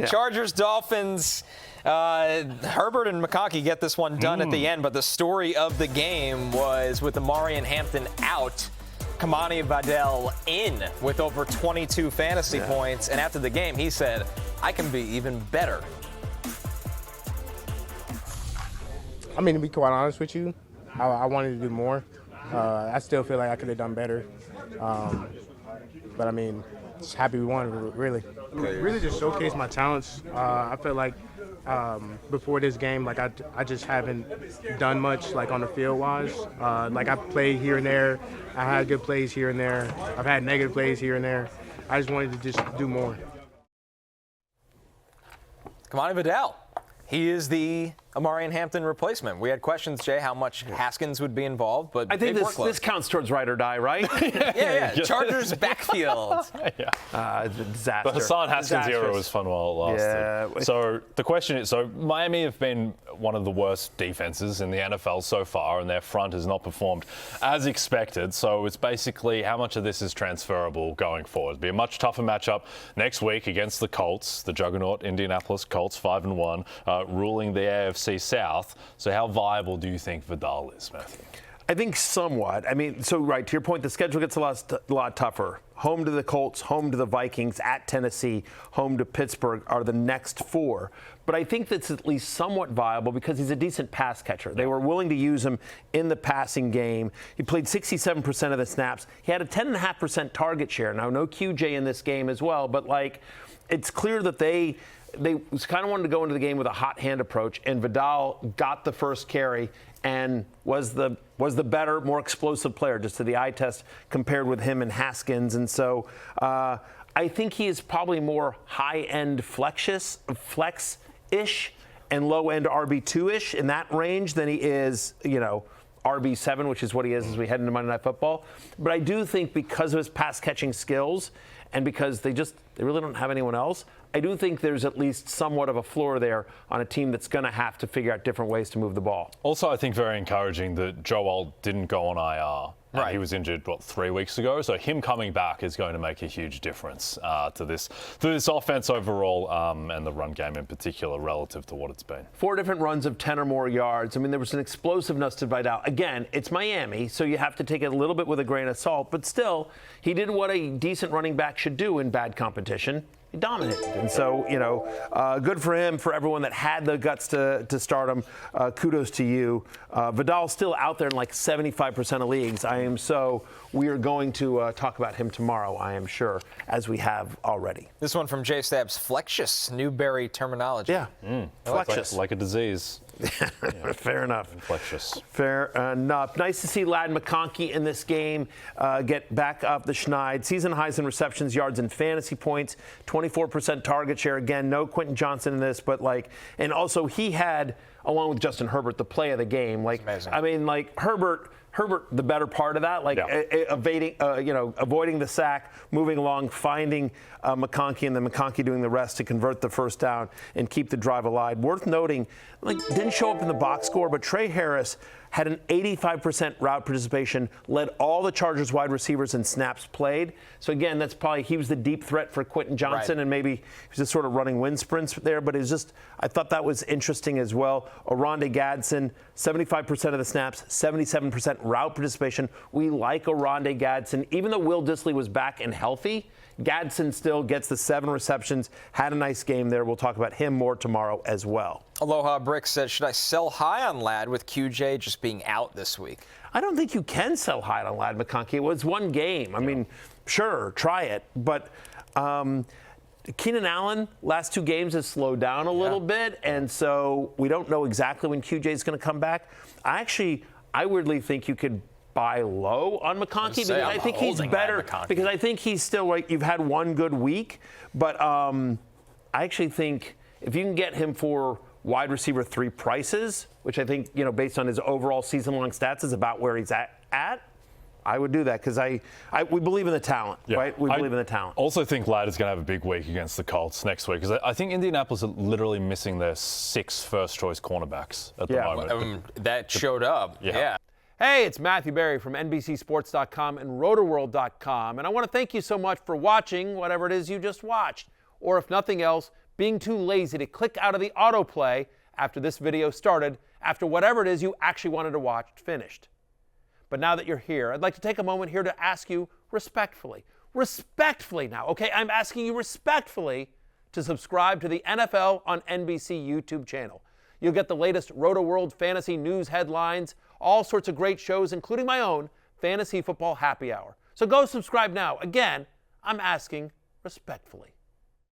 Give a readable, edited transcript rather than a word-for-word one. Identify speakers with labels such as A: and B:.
A: Chargers, Dolphins. Herbert and McConkey get this one done at the end, but the story of the game was with Omarion Hampton out, Kimani Vidal in with over 22 fantasy points. And after the game, he said, I can be even better.
B: I mean, to be quite honest with you, I wanted to do more. I still feel like I could have done better. But I mean, just happy we won, really. Really just showcase my talents. I feel like before this game, like I just haven't done much like on the field wise. Like I played here and there. I had good plays here and there. I've had negative plays here and there. I just wanted to just do more.
A: Kimani Vidal. He is the Omarion Hampton replacement. We had questions, Jay, how much Haskins would be involved, but
C: I think this counts towards ride or die, right?
A: yeah. Chargers backfield.
C: It's a disaster.
D: The Hassan Haskins era was fun while it lasted.
C: Yeah.
D: So the question is, Miami have been one of the worst defenses in the NFL so far, and their front has not performed as expected. So it's basically how much of this is transferable going forward. It'll be a much tougher matchup next week against the Colts, the juggernaut Indianapolis Colts, 5-1, ruling the AFC South. So how viable do you think Vidal is, Matthew?
C: I think somewhat. I mean, so right, to your point, the schedule gets a lot tougher. Home to the Colts, home to the Vikings, at Tennessee, home to Pittsburgh are the next four. But I think that's at least somewhat viable because he's a decent pass catcher. They were willing to use him in the passing game. He played 67% of the snaps. He had a 10.5% target share. Now, no QJ in this game as well, but like it's clear that they kind of wanted to go into the game with a hot hand approach, and Vidal got the first carry and was the better, more explosive player, just to the eye test, compared with him and Haskins. And so I think he is probably more high-end flex-ish and low-end RB2-ish in that range than he is, RB7, which is what he is as we head into Monday Night Football. But I do think because of his pass-catching skills and because they really don't have anyone else, I do think there's at least somewhat of a floor there on a team that's going to have to figure out different ways to move the ball.
D: Also, I think very encouraging that Joel didn't go on IR. Right. He was injured, 3 weeks ago? So him coming back is going to make a huge difference to this offense overall and the run game in particular relative to what it's been.
C: 4 different runs of 10 or more yards. I mean, there was an explosiveness to Vidal. Again, it's Miami, so you have to take it a little bit with a grain of salt. But still, he did what a decent running back should do in bad competition. He dominated. And so, good for him, for everyone that had the guts to start him. Kudos to you. Vidal's still out there in like 75% of leagues. We are going to talk about him tomorrow, I am sure, as we have already.
A: This one from Jay Stabs, Flexious, Newberry terminology.
C: Yeah, Flexious.
D: Like a disease.
C: Fair enough.
D: Inflectious.
C: Fair enough. Nice to see Ladd McConkey in this game get back up the schneid. Season highs in receptions, yards, and fantasy points. 24% target share. Again, no Quentin Johnson in this, but and also he had, along with Justin Herbert, the play of the game.
A: Amazing.
C: I mean, Herbert, the better part of that, avoiding the sack, moving along, finding McConkey, and then McConkey doing the rest to convert the first down and keep the drive alive. Worth noting, didn't show up in the box score, but Trey Harris had an 85% route participation, led all the Chargers wide receivers in snaps played. So again, that's probably, he was the deep threat for Quentin Johnson, and maybe he was just sort of running wind sprints there, but I thought that was interesting as well. Oronde Gadsden, 75% of the snaps, 77% route participation. We like Oronde Gadsden. Even though Will Dissly was back and healthy, Gadsden still gets the 7 receptions, had a nice game there. We'll talk about him more tomorrow as well.
A: Aloha Brick says, should I sell high on Ladd with QJ just being out this week?
C: I don't think you can sell high on Ladd McConkey. It was one game. I mean, sure, try it. But Keenan Allen, last 2 games has slowed down a little bit. And so we don't know exactly when QJ is going to come back. I weirdly think you could buy low on McConkey because I think he's better. Because I think he's still you've had one good week. But I actually think if you can get him for wide receiver 3 prices, which I think, based on his overall season-long stats is about where he's at, I would do that because we believe in the talent, right? We believe in the talent.
D: Also think Ladd is going to have a big week against the Colts next week because I think Indianapolis are literally missing their 6 first-choice cornerbacks at the moment.
A: That showed up, yeah.
E: Hey, it's Matthew Berry from NBCSports.com and RotoWorld.com, and I want to thank you so much for watching whatever it is you just watched. or if nothing else, being too lazy to click out of the autoplay after this video started, after whatever it is you actually wanted to watch finished. But now that you're here, I'd like to take a moment here to ask you respectfully now, okay? I'm asking you respectfully to subscribe to the NFL on NBC YouTube channel. You'll get the latest Roto-World fantasy news headlines, all sorts of great shows, including my own Fantasy Football Happy Hour. So go subscribe now. Again, I'm asking respectfully.